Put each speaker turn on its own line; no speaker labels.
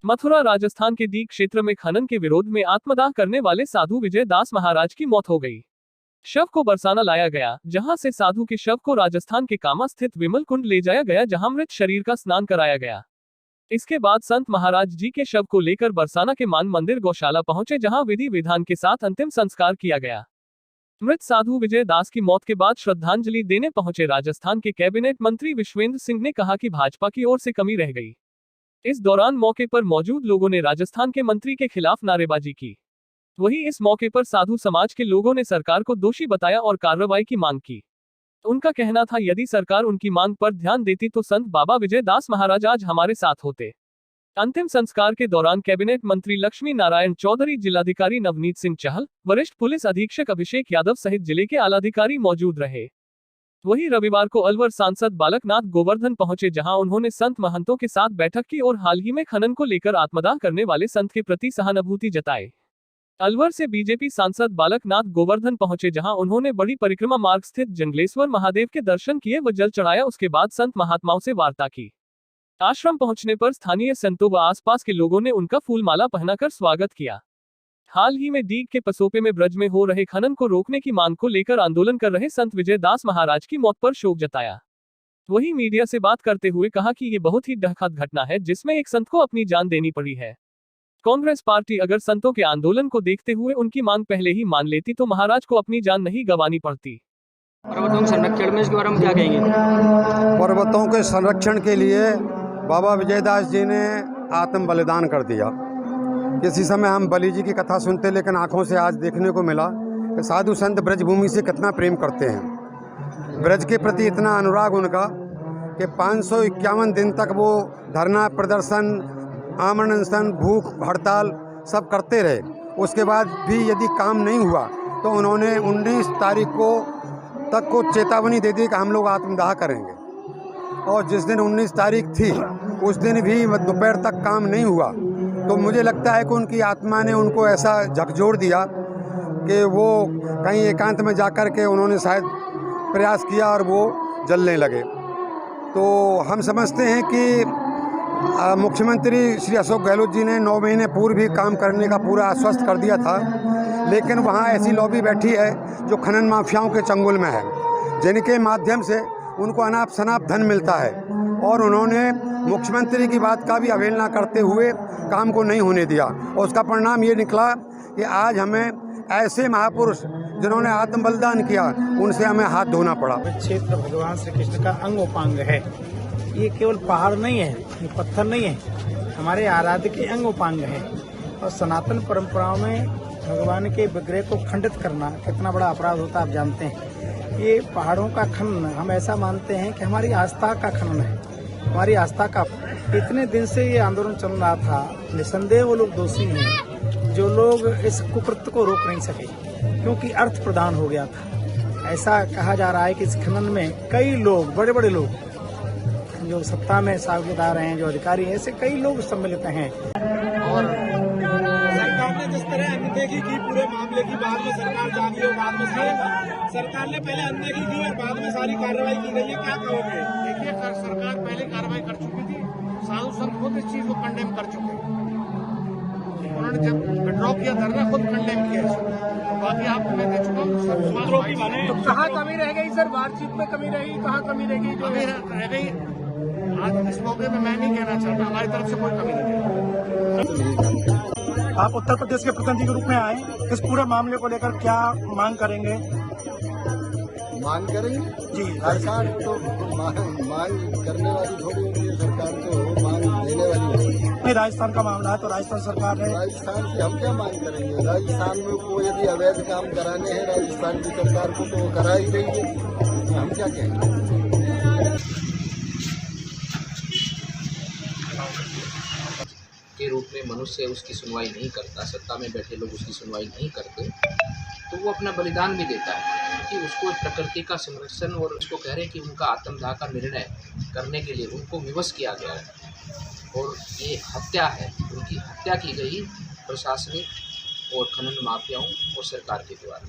मथुरा राजस्थान के दीग क्षेत्र में खनन के विरोध में आत्मदाह करने वाले साधु विजय दास महाराज की मौत हो गई। शव को बरसाना लाया गया, जहां से साधु के शव को राजस्थान के कामा स्थित विमल कुंड ले जाया गया, जहां मृत शरीर का स्नान कराया गया। इसके बाद संत महाराज जी के शव को लेकर बरसाना के मान मंदिर गौशाला पहुंचे, जहां विधि विधान के साथ अंतिम संस्कार किया गया। मृत साधु विजय दास की मौत के बाद श्रद्धांजलि देने पहुंचे राजस्थान के कैबिनेट मंत्री विश्वेंद्र सिंह ने कहा कि भाजपा की ओर से कमी रह गई। इस दौरान मौके पर मौजूद लोगों ने राजस्थान के मंत्री के खिलाफ नारेबाजी की। वहीं इस मौके पर साधु समाज के लोगों ने सरकार को दोषी बताया और कार्रवाई की मांग की। उनका कहना था, यदि सरकार उनकी मांग पर ध्यान देती तो संत बाबा विजय दास महाराज आज हमारे साथ होते। अंतिम संस्कार के दौरान कैबिनेट मंत्री लक्ष्मी नारायण चौधरी, जिलाधिकारी नवनीत सिंह चहल, वरिष्ठ पुलिस अधीक्षक अभिषेक यादव सहित जिले के आलाधिकारी मौजूद रहे। वहीं रविवार को अलवर सांसद बालकनाथ गोवर्धन पहुंचे, जहां उन्होंने संत महंतों के साथ बैठक की और हाल ही में खनन को लेकर आत्मदाह करने वाले संत के प्रति सहानुभूति जताई। अलवर से बीजेपी सांसद बालकनाथ गोवर्धन पहुंचे, जहां उन्होंने बड़ी परिक्रमा मार्ग स्थित जंगलेश्वर महादेव के दर्शन किए व जल चढ़ाया। उसके बाद संत महात्माओं से वार्ता की। आश्रम पहुंचने पर स्थानीय संतों व आसपास के लोगों ने उनका फूलमाला पहनाकर स्वागत किया। हाल ही में दीग के पसोपे में ब्रज में हो रहे खनन को रोकने की मांग को लेकर आंदोलन कर रहे संत विजय दास महाराज की मौत पर शोक जताया। वहीं मीडिया से बात करते हुए कहा कि ये बहुत ही दुखद घटना है, जिसमें एक संत को अपनी जान देनी पड़ी है। कांग्रेस पार्टी अगर संतों के आंदोलन को देखते हुए उनकी मांग पहले ही मान लेती तो महाराज को अपनी जान नहीं गंवानी पड़ती।
पर्वतों के संरक्षण में इसके बारे में क्या कहेंगे?
पर्वतों के संरक्षण के लिए बाबा विजयदास जी ने आत्म बलिदान कर दिया। किसी समय हम बलि जी की कथा सुनते, लेकिन आंखों से आज देखने को मिला कि साधु संत ब्रजभूमि से कितना प्रेम करते हैं। ब्रज के प्रति इतना अनुराग उनका कि 551 दिन तक वो धरना प्रदर्शन, आमरण अनशन, भूख हड़ताल सब करते रहे। उसके बाद भी यदि काम नहीं हुआ तो उन्होंने 19 तारीख को चेतावनी दे दी कि हम लोग आत्मदाह करेंगे। और जिस दिन 19 तारीख थी उस दिन भी दोपहर तक काम नहीं हुआ। तो मुझे लगता है कि उनकी आत्मा ने उनको ऐसा झकझोर दिया कि वो कहीं एकांत में जाकर के उन्होंने शायद प्रयास किया और वो जलने लगे। तो हम समझते हैं कि मुख्यमंत्री श्री अशोक गहलोत जी ने 9 महीने पूर्व भी काम करने का पूरा आश्वस्त कर दिया था, लेकिन वहाँ ऐसी लॉबी बैठी है जो खनन माफियाओं के चंगुल में है, जिनके माध्यम से उनको अनाप शनाप धन मिलता है। और उन्होंने मुख्यमंत्री की बात का भी अवहेलना करते हुए काम को नहीं होने दिया। और उसका परिणाम ये निकला कि आज हमें ऐसे महापुरुष जिन्होंने आत्म बलिदान किया, उनसे हमें हाथ धोना पड़ा।
क्षेत्र भगवान श्री कृष्ण का अंगोपांग है। ये केवल पहाड़ नहीं है, ये पत्थर नहीं है, हमारे आराध्य के अंगोपांग है। और सनातन परंपराओं में भगवान के विग्रह को खंडित करना कितना बड़ा अपराध होता है, आप जानते हैं। ये पहाड़ों का खनन हम ऐसा मानते हैं कि हमारी आस्था का खनन है, हमारी आस्था का। इतने दिन से ये आंदोलन चल रहा था, निसंदेह वो लोग दोषी हैं जो लोग इस कुकृत्य को रोक नहीं सके, क्योंकि अर्थ प्रदान हो गया था। ऐसा कहा जा रहा है कि इस खनन में कई लोग, बड़े बड़े लोग जो सत्ता में साझेदार हैं, जो अधिकारी हैं, ऐसे कई लोग सम्मिलित हैं।
और सरकार ने जिस तरह अनदेखी की पूरे मामले की, बाद में सरकार जागी और बाद में सरकार ने पहले अनदेखी की और बाद में सारी कार्रवाई की गई है, क्या कहोगे?
देखिए, सरकार पहले कार्रवाई कर चुकी थी, साधु संत खुद इस चीज को कंडेम कर चुके हैं। उन्होंने जब विड्रॉ किया धरना खुद कंडेम किया। बाकी आपको मैं दे चुका हूँ।
तो कहाँ कमी रह गई सर? बातचीत में कमी रही, कहाँ कमी रह गई?
कमी रह गई। आज इस मौके में मैं नहीं कहना चाहता, हमारी तरफ से कोई कमी नहीं है।
आप उत्तर प्रदेश के प्रतिनिधि के रूप में आए, इस पूरे मामले को लेकर क्या मांग करेंगे?
मांग करेंगे
जी,
सरकार तो मांग करने वाली थोड़ी होती है, सरकार तो मांग देने वाली होती है।
नहीं, राजस्थान का मामला है तो राजस्थान सरकार ने,
राजस्थान से हम क्या मांग करेंगे? राजस्थान में को यदि अवैध काम कराने हैं राजस्थान की सरकार को, तो वो करा ही रही है, हम क्या कहेंगे?
के रूप में मनुष्य उसकी सुनवाई नहीं करता, सत्ता में बैठे लोग उसकी सुनवाई नहीं करते, तो वो अपना बलिदान भी देता है कि उसको प्रकृति का संरक्षण, और उसको कह रहे हैं कि उनका आत्मदाह का निर्णय करने के लिए उनको विवश किया गया है। और ये हत्या है, उनकी हत्या की गई प्रशासनिक और खनन माफियाओं और सरकार के द्वारा।